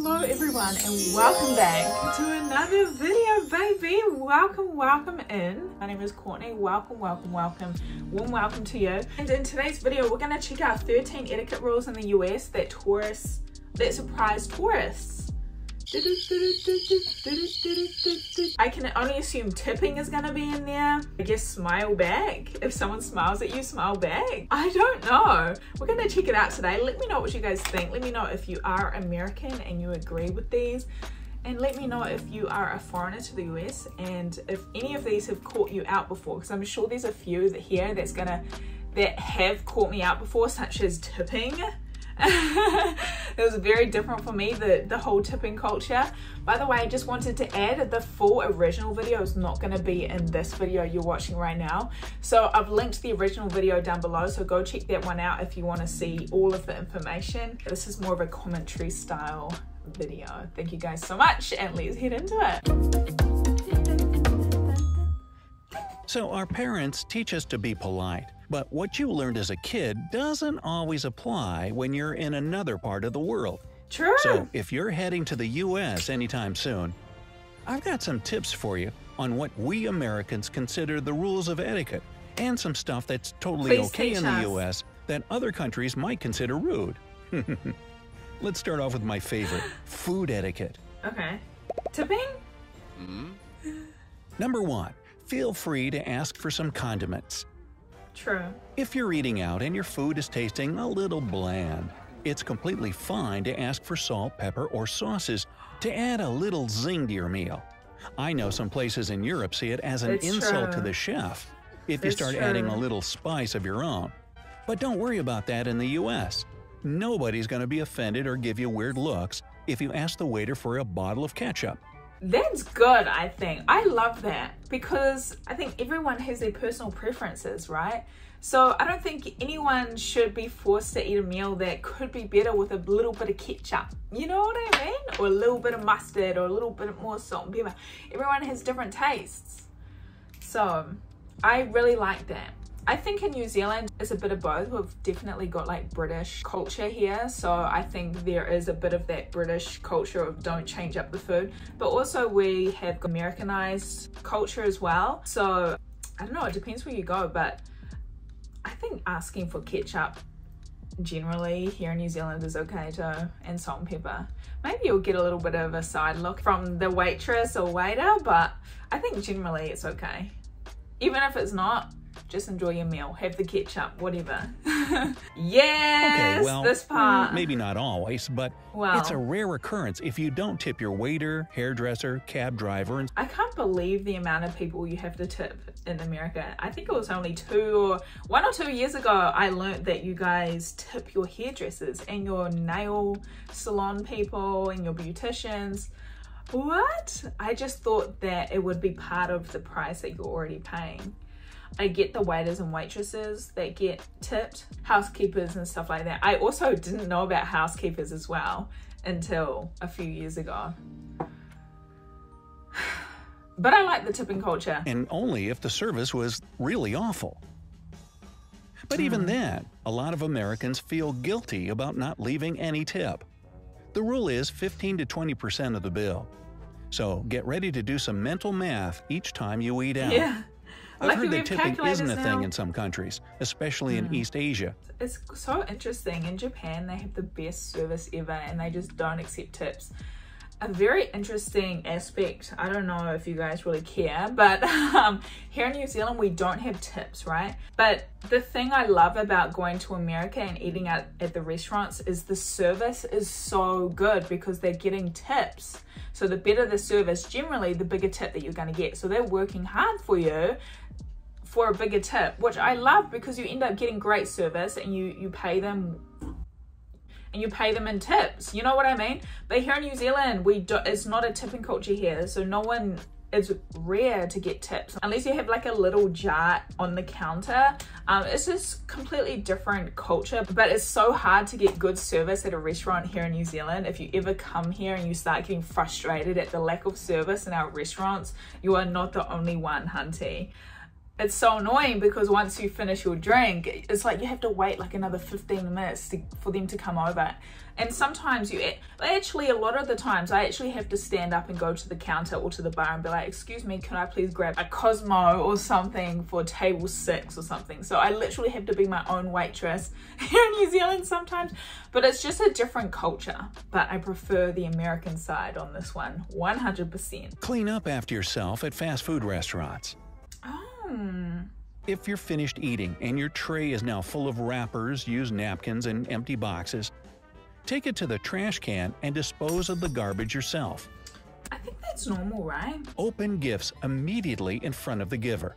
Hello everyone and welcome back to another video, baby. Welcome in. My name is Courtney. Welcome. Warm welcome to you. And in today's video, we're gonna check out 13 etiquette rules in the US that surprise tourists. I can only assume tipping is gonna be in there. I guess smile back. If someone smiles at you, smile back. I don't know. We're gonna check it out today. Let me know what you guys think. Let me know if you are American and you agree with these. And let me know if you are a foreigner to the US and if any of these have caught you out before, because I'm sure there's a few that have caught me out before, such as tipping. It was very different for me, the whole tipping culture. By the way, I just wanted to add the full original video is not going to be in this video you're watching right now. So I've linked the original video down below, so go check that one out if you want to see all of the information. This is more of a commentary style video. Thank you guys so much, and let's head into it. So our parents teach us to be polite. But what you learned as a kid doesn't always apply when you're in another part of the world. True. So if you're heading to the US anytime soon, I've got some tips for you on what we Americans consider the rules of etiquette and some stuff that's totally okay in the US that other countries might consider rude. Let's start off with my favorite, food etiquette. Okay. Tipping? Number 1, feel free to ask for some condiments. True. If you're eating out and your food is tasting a little bland, it's completely fine to ask for salt, pepper, or sauces to add a little zing to your meal. I know some places in Europe see it as an insult to the chef if you start adding a little spice of your own. But don't worry about that in the US. Nobody's going to be offended or give you weird looks if you ask the waiter for a bottle of ketchup. That's good, I think. I love that because I think everyone has their personal preferences, right? So I don't think anyone should be forced to eat a meal that could be better with a little bit of ketchup. You know what I mean? Or a little bit of mustard or a little bit more salt and pepper. Everyone has different tastes. So I really like that. I think in New Zealand it's a bit of both. We've definitely got like British culture here, so I think there is a bit of that British culture of don't change up the food, but also we have Americanized culture as well. So I don't know, it depends where you go, but I think asking for ketchup generally here in New Zealand is okay too, and salt and pepper. Maybe you'll get a little bit of a side look from the waitress or waiter, but I think generally it's okay. Even if it's not, just enjoy your meal, have the ketchup, whatever. Yes, okay, well, this part. Maybe not always, but it's a rare occurrence if you don't tip your waiter, hairdresser, cab driver. And I can't believe the amount of people you have to tip in America. I think it was only 1 or 2 years ago I learned that you guys tip your hairdressers and your nail salon people and your beauticians. What? I just thought that it would be part of the price that you're already paying. I get the waiters and waitresses that get tipped, housekeepers and stuff like that. I also didn't know about housekeepers as well until a few years ago. But I like the tipping culture. And only if the service was really awful. But even then, a lot of Americans feel guilty about not leaving any tip. The rule is 15 to 20% of the bill. So get ready to do some mental math each time you eat out. Yeah. I've heard that tipping isn't a thing in some countries, especially in East Asia. It's so interesting. In Japan, they have the best service ever and they just don't accept tips. A very interesting aspect, I don't know if you guys really care, but here in New Zealand, we don't have tips, right? But the thing I love about going to America and eating out at the restaurants is the service is so good because they're getting tips. So the better the service, generally, the bigger tip that you're going to get. So they're working hard for you for a bigger tip, which I love because you end up getting great service and you pay them in tips. You know what I mean? But here in New Zealand, it's not a tipping culture here, so it's rare to get tips unless you have like a little jar on the counter. It's just completely different culture, but it's so hard to get good service at a restaurant here in New Zealand. If you ever come here and you start getting frustrated at the lack of service in our restaurants, you are not the only one, hunty. it's so annoying because once you finish your drink, it's like you have to wait like another 15 minutes for them to come over. And sometimes actually a lot of the times I actually have to stand up and go to the counter or to the bar and be like, excuse me, can I please grab a Cosmo or something for table 6 or something. So I literally have to be my own waitress here in New Zealand sometimes, but it's just a different culture. But I prefer the American side on this one, 100%. Clean up after yourself at fast food restaurants. If you're finished eating and your tray is now full of wrappers, used napkins, and empty boxes, take it to the trash can and dispose of the garbage yourself. I think that's normal, right? Open gifts immediately in front of the giver.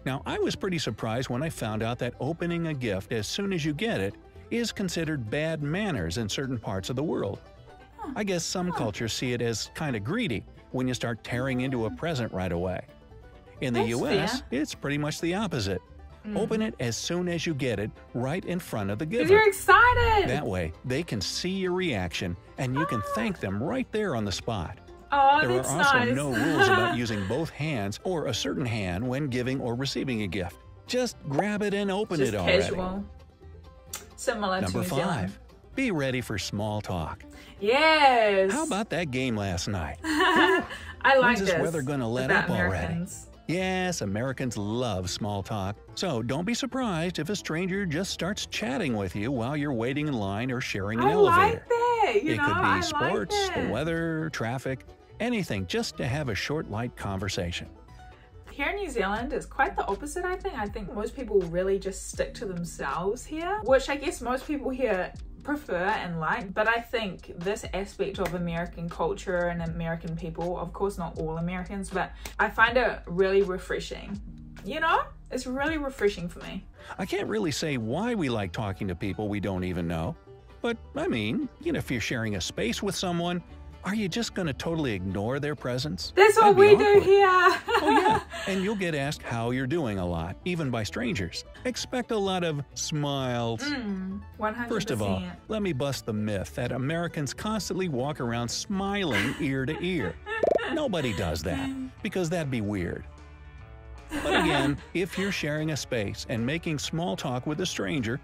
Now, I was pretty surprised when I found out that opening a gift as soon as you get it is considered bad manners in certain parts of the world. I guess some cultures see it as kind of greedy when you start tearing into a present right away. In the US, it's pretty much the opposite. Open it as soon as you get it, right in front of the giver. You're excited! That way, they can see your reaction and you can thank them right there on the spot. Oh, there that's are also nice. no rules about using both hands or a certain hand when giving or receiving a gift. Just grab it and open it already. Casual. Similar to New Number Zealand. 5. Be ready for small talk. Yes! How about that game last night? I like When's this. this weather gonna let about up already? Americans. Yes, Americans love small talk, so don't be surprised if a stranger just starts chatting with you while you're waiting in line or sharing an elevator. I like that, It could be sports, like the weather, traffic, anything, just to have a short, light conversation. Here in New Zealand, it's quite the opposite, I think. I think most people really just stick to themselves here, which I guess most people here prefer and like. But I think this aspect of American culture and American people, of course not all Americans, but I find it really refreshing. You know, it's really refreshing for me. I can't really say why we like talking to people we don't even know. But, I mean, if you're sharing a space with someone, are you just going to totally ignore their presence? That's what we do here. Oh yeah, and you'll get asked how you're doing a lot, even by strangers. Expect a lot of smiles. 100%. First of all, let me bust the myth that Americans constantly walk around smiling ear to ear. Nobody does that, because that'd be weird. But again, if you're sharing a space and making small talk with a stranger,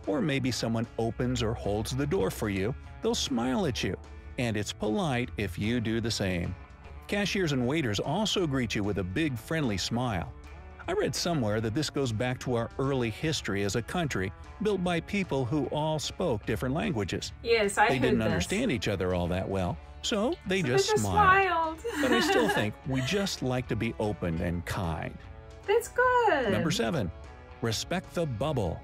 or maybe someone opens or holds the door for you, they'll smile at you. And it's polite if you do the same. Cashiers and waiters also greet you with a big friendly smile. I read somewhere that this goes back to our early history as a country, built by people who all spoke different languages. Yes, I heard They didn't this. understand each other all that well, so they So just they smiled. smiled. But I still think we just like to be open and kind. That's good. Number 7. Respect the bubble.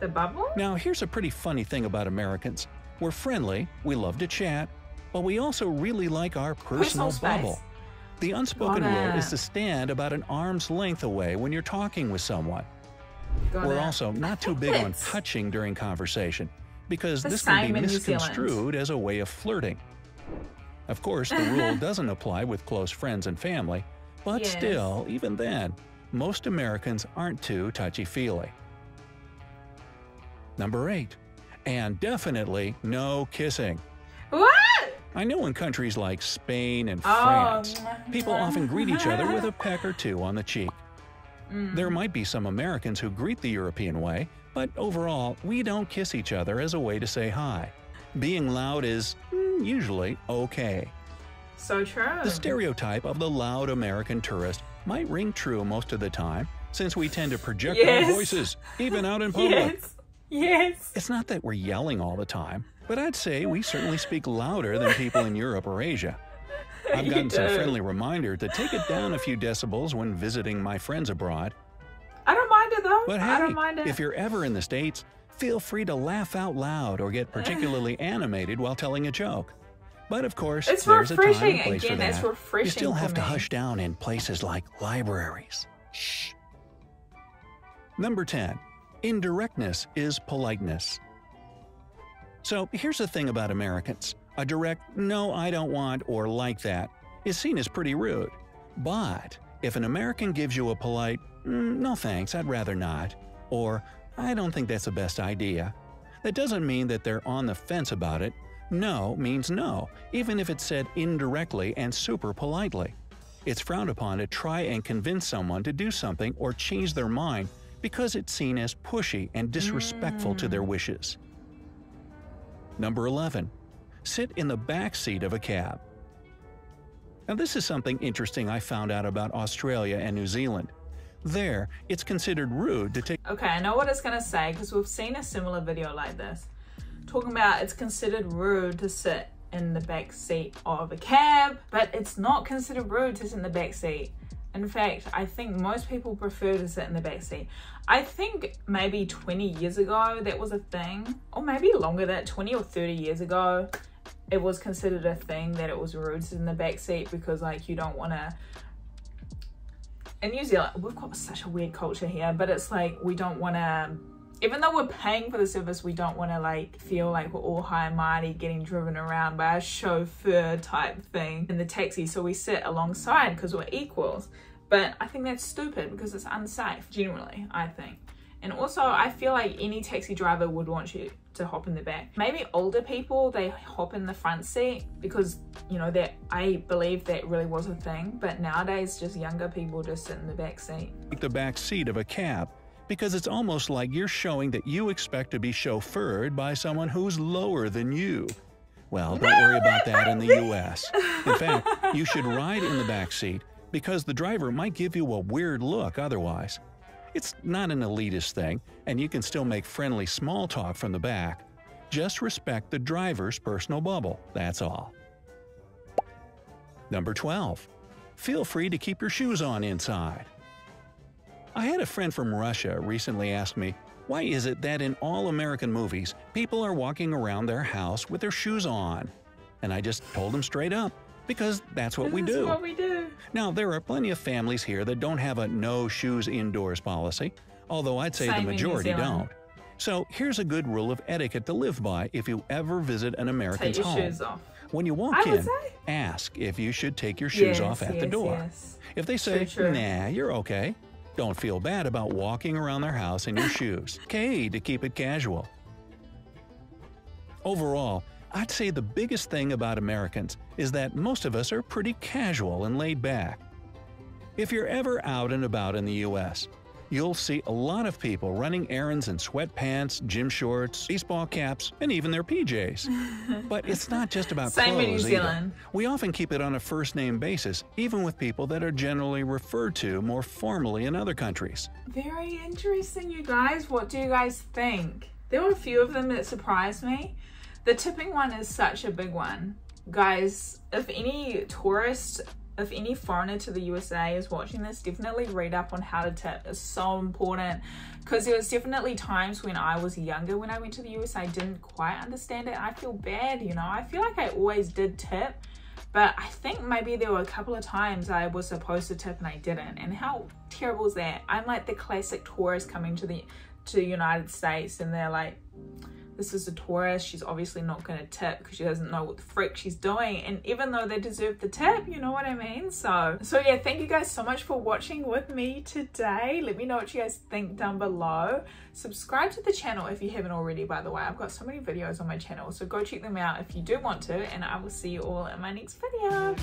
The bubble? Now, here's a pretty funny thing about Americans. We're friendly, we love to chat, but we also really like our personal space. bubble. The unspoken Got rule it. is to stand about an arm's length away when you're talking with someone. Got We're it. also not too big on touching during conversation, because The this can same be in New Zealand. misconstrued as a way of flirting. Of course, the rule doesn't apply with close friends and family, but Yes. still, even then, most Americans aren't too touchy-feely. Number 8. And definitely no kissing. What? I know in countries like Spain and Oh, France, mwah, people mwah. often greet each other with a peck or two on the cheek. Mm. There might be some Americans who greet the European way, but overall, we don't kiss each other as a way to say hi. Being loud is usually okay. So true. The stereotype of the loud American tourist might ring true most of the time, since we tend to project our Yes. voices, even out in public. Yes. Yes. It's not that we're yelling all the time, but I'd say we certainly speak louder than people in Europe or Asia. I've gotten some friendly reminder to take it down a few decibels when visiting my friends abroad. I don't mind it though. But I don't hey, mind it. if you're ever in the States, feel free to laugh out loud or get particularly animated while telling a joke. But of course, It's there's a time refreshing. and place for Again, it's that. refreshing You still have for to me. hush down in places like libraries. Shh. Number 10. Indirectness is politeness. So here's the thing about Americans. A direct, no, I don't want, or like that, is seen as pretty rude. But if an American gives you a polite, no thanks, I'd rather not, or I don't think that's the best idea, that doesn't mean that they're on the fence about it. No means no, even if it's said indirectly and super politely. It's frowned upon to try and convince someone to do something or change their mind because it's seen as pushy and disrespectful to their wishes. Number 11. Sit in the back seat of a cab. Now this is something interesting I found out about Australia and New Zealand. There, it's considered rude to take— Okay, I know what it's gonna say because we've seen a similar video like this. Talking about it's considered rude to sit in the back seat of a cab, but it's not considered rude to sit in the back seat. In fact, I think most people prefer to sit in the back seat. I think maybe 20 years ago that was a thing, or maybe longer than 20 or 30 years ago, it was considered a thing that it was rude to sit in the back seat because like you don't want to— in New Zealand, we've got such a weird culture here, but it's like we don't want to, even though we're paying for the service, we don't want to like feel like we're all high and mighty getting driven around by a chauffeur type thing in the taxi. So we sit alongside because we're equals. But I think that's stupid because it's unsafe, generally, I think. And also, I feel like any taxi driver would want you to hop in the back. Maybe older people, they hop in the front seat because, you know, that I believe that really was a thing. But nowadays, just younger people just sit in the back seat. the back seat of a cab because it's almost like you're showing that you expect to be chauffeured by someone who's lower than you. Well, don't worry about that in the US. In fact, you should ride in the back seat because the driver might give you a weird look otherwise. It's not an elitist thing, and you can still make friendly small talk from the back. Just respect the driver's personal bubble, that's all. Number 12. Feel free to keep your shoes on inside. I had a friend from Russia recently ask me, why is it that in all American movies, people are walking around their house with their shoes on? And I just told him straight up, because that's what we do. That's what we do. Now, there are plenty of families here that don't have a no shoes indoors policy, although I'd say the majority don't. So here's a good rule of etiquette to live by if you ever visit an American's home. Take your shoes off. When you walk in, ask if you should take your shoes off at the door. Yes. If they say, nah, you're okay, don't feel bad about walking around their house in your shoes. Okay, to keep it casual. Overall, I'd say the biggest thing about Americans is that most of us are pretty casual and laid back. If you're ever out and about in the US, you'll see a lot of people running errands in sweatpants, gym shorts, baseball caps, and even their PJs. But it's not just about clothes either. We often keep it on a first-name basis, even with people that are generally referred to more formally in other countries. Very interesting, you guys. What do you guys think? There were a few of them that surprised me. The tipping one is such a big one. Guys, if any tourist, if any foreigner to the USA is watching this, definitely read up on how to tip. It's so important because there was definitely times when I was younger, when I went to the US, I didn't quite understand it. I feel bad, you know. I feel like I always did tip, but I think maybe there were a couple of times I was supposed to tip and I didn't. And how terrible is that? I'm like the classic tourist coming to the United States and they're like, this is a tourist, she's obviously not going to tip because she doesn't know what the frick she's doing. And even though they deserve the tip, you know what I mean? So yeah, thank you guys so much for watching with me today. Let me know what you guys think down below. Subscribe to the channel if you haven't already, by the way. I've got so many videos on my channel, so go check them out if you do want to, and I will see you all in my next video.